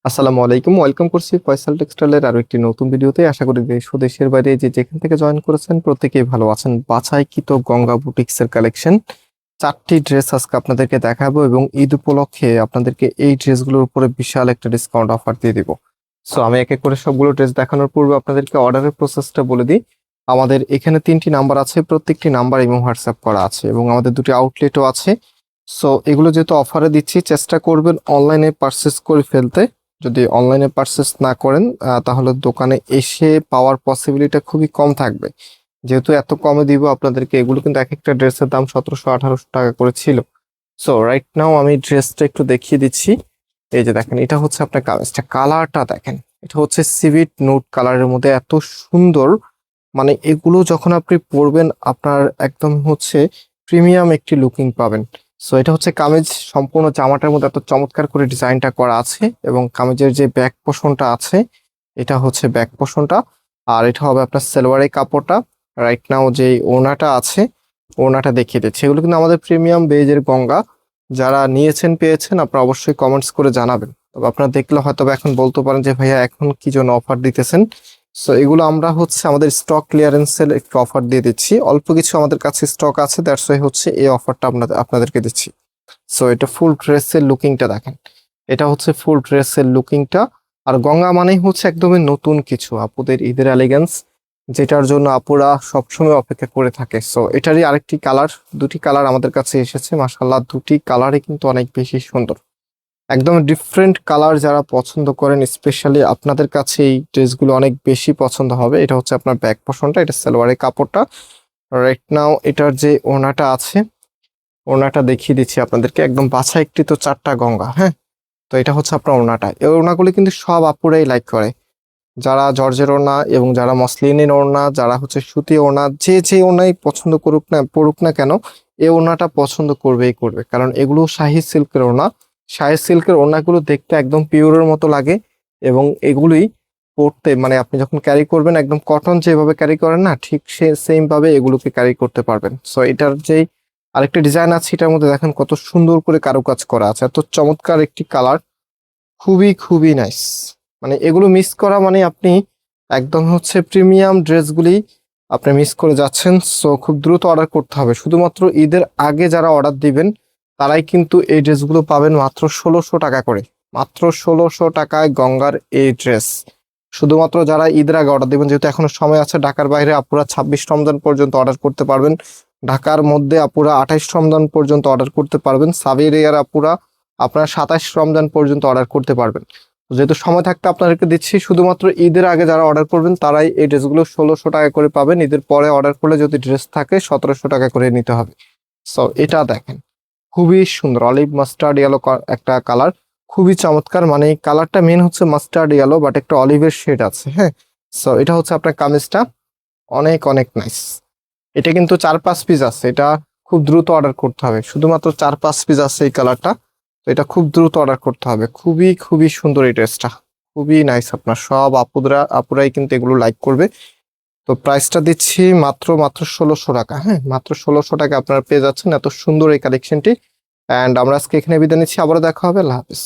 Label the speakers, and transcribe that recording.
Speaker 1: আসসালামু আলাইকুম, ওয়েলকাম করছি ফয়সাল টেক্সটাইলের আরো একটি নতুন ভিডিওতে। আশা করি দেশ ও দেশের বাইরে যে যেখান থেকে জয়েন করেছেন প্রত্যেকেই ভালো আছেন। বাছাইকৃত গঙ্গা বুটিক্সের কালেকশন 4টি ড্রেস আজকে আপনাদেরকে দেখাবো এবং ঈদ উপলক্ষে আপনাদেরকে এই ড্রেসগুলোর উপরে বিশাল একটা ডিসকাউন্ট অফার দিয়ে দিব। সো আমি এক এক করে সবগুলো ড্রেস দেখানোর পূর্বে আপনাদেরকে অর্ডারের প্রসেসটা বলে দিই। আমাদের এখানে 3টি নাম্বার আছে, প্রত্যেকটি নাম্বার এবং হোয়াটসঅ্যাপ করা আছে এবং আমাদের দুটি আউটলেটও আছে। সো এগুলো যেহেতু অফারে দিচ্ছি, চেষ্টা করবেন অনলাইনে পারচেস করে ফেলতে। যদি অনলাইনে পারচেস না করেন তাহলে দোকানে এসে পাওয়ার পসিবিলিটি খুবই কম থাকবে। যেহেতু এত কমে দিব আপনাদেরকে, এগুলো কিন্তু এক একটা ড্রেসের দাম 1700-1800 টাকা করে ছিল। সো রাইট নাও আমি ড্রেসটা একটু দেখিয়ে দিচ্ছি। এই যে দেখেন, এটা হচ্ছে আপনার কামিজটা, কালারটা দেখেন, এটা হচ্ছে সিভিট নুট কালারের মধ্যে এত সুন্দর। মানে এগুলো যখন আপনি পরবেন আপনার একদম হচ্ছে প্রিমিয়াম একটি লুকিং পাবেন। সো এটা হচ্ছে কামিজ, সম্পূর্ণ জামাটার মধ্যে এত চমৎকার করে ডিজাইনটা করা আছে এবং কামিজের যে ব্যাক পোর্শনটা আছে এটা হচ্ছে ব্যাক পোর্শনটা। আর এটা হবে আপনার সালোয়ারের কাপড়টা। রাইট নাও যে ওড়নাটা আছে, ওড়নাটা দেখিয়ে দিচ্ছি। এগুলো কিন্তু আমাদের প্রিমিয়াম বেজের গঙ্গা। যারা নিয়েছেন পেয়েছেন আপনারা অবশ্যই কমেন্টস করে জানাবেন। তবে আপনারা দেখলে হয়তো এখন বলতে পারেন যে ভাইয়া এখন কি জন্য অফার দিতেছেন। সো এগুলো আমরা হচ্ছে আমাদের স্টক ক্লিয়ারেন্সের একটু অফার দিয়ে দিচ্ছি, অল্প কিছু আমাদের কাছে স্টক আছে, দ্যাটস ওয়াই হচ্ছে এই অফারটা আপনাদেরকে দিচ্ছি। সো এটা ফুল ড্রেসের লুকিংটা দেখেন, এটা হচ্ছে ফুল ড্রেসের লুকিংটা। আর গঙ্গা মানেই হচ্ছে একদমই নতুন কিছু, আপুদের ঈদের এলিগেন্স, যেটার জন্য আপুরা সবসময় অপেক্ষা করে থাকে। সো এটারই আরেকটি কালার, দুটি কালার আমাদের কাছে এসেছে, মাশাআল্লাহ দুটি কালারই কিন্তু অনেক বেশি সুন্দর, একদম ডিফারেন্ট কালার। যারা পছন্দ করেন স্পেশালি আপনাদের কাছে এই ড্রেসগুলো অনেক বেশি পছন্দ হবে। এটা হচ্ছে আপনার ব্যাক পোর্শনটা, এটা সালোয়ারের কাপড়টা। রাইট নাও এটার যে ওড়নাটা আছে, ওড়নাটা দেখিয়ে দিচ্ছি আপনাদেরকে, একদম বাছাইকৃত 4টা গঙ্গা। হ্যাঁ, তো এটা হচ্ছে আপনার ওড়নাটা। এই ওড়নাগুলি কিন্তু সব আপুরাই লাইক করে, যারা জর্জের ওড়না এবং যারা মসলিনের ওড়না, যারা হচ্ছে সুতি ওড়না, যে যে ওড়নাই পছন্দ করুক না পড়ুক না কেন, এই ওড়নাটা পছন্দ করবেই করবে, কারণ এগুলো শাহি সিল্কের ওড়না। শাহি সিল্কের ওড়নাগুলো দেখতে একদম পিওরের মতো লাগে এবং এগুলি পরতে মানে আপনি যখন ক্যারি করবেন একদম কটন যেভাবে ক্যারি করেন না, ঠিক সেম ভাবে এগুলোকে ক্যারি করতে পারবেন। সো এটার যে আরেকটা ডিজাইন আছে, এটার মধ্যে দেখেন কত সুন্দর করে কারুকাজ করা আছে, এত চমৎকার একটি কালার, খুবই খুবই নাইস। মানে এগুলো মিস করা মানে আপনি একদম হচ্ছে প্রিমিয়াম ড্রেসগুলি আপনি মিস করে যাচ্ছেন। সো খুব দ্রুত অর্ডার করতে হবে, শুধুমাত্র ঈদের আগে যারা অর্ডার দিবেন তারাই কিন্তু এই ড্রেসগুলো পাবেন মাত্র 1600 টাকা করে। মাত্র 1600 টাকায় গঙ্গার এই ড্রেস, শুধুমাত্র যারা ঈদের আগে অর্ডার দিবেন। যেহেতু এখনো সময় আছে, ঢাকার বাইরে আপুরা 26 রমজান পর্যন্ত অর্ডার করতে পারবেন, ঢাকার মধ্যে আপুরা 28 রমজান পর্যন্ত অর্ডার করতে পারবেন, সাউদি এরিয়ার আপুরা আপনারা 27 রমজান পর্যন্ত অর্ডার করতে পারবেন। যেহেতু সময় থাকতে আপনাদেরকে দিচ্ছি, শুধুমাত্র ঈদের আগে যারা অর্ডার করবেন তারাই এই ড্রেসগুলো 1600 টাকা করে পাবেন। ঈদের পরে অর্ডার করলে যদি ড্রেস থাকে 1700 টাকা করে নিতে হবে। সো এটা দেখেন, খুবই সুন্দর অলিভ মাস্টার্ড ইয়েলো একটা কালার, খুবই চমৎকার। মানে কালারটা মেন হচ্ছে মাস্টার্ড ইয়েলো, বাট একটা অলিভের শেড আছে। হ্যাঁ, সো এটা হচ্ছে আপনার কামিজটা, অনেক অনেক নাইস। এটা কিন্তু 4-5 পিস আছে, এটা খুব দ্রুত অর্ডার করতে হবে, শুধুমাত্র 4-5 পিস আছে এই কালারটা। তো এটা খুব দ্রুত অর্ডার করতে হবে, খুবই খুবই সুন্দর এই ড্রেসটা, খুবই নাইস। আপনার সব আপুরাই কিন্তু এগুলো লাইক করবে। তো প্রাইসটা দিচ্ছি মাত্র মাত্র 1600 টাকা। হ্যাঁ, মাত্র 1600 টাকা আপনারা পেয়ে যাচ্ছেন এত সুন্দর এই কালেকশনটি। অ্যান্ড আমরা আজকে এখানে বিদায় নিচ্ছি, আবারও দেখা হবে, আল্লাহ হাফিজ।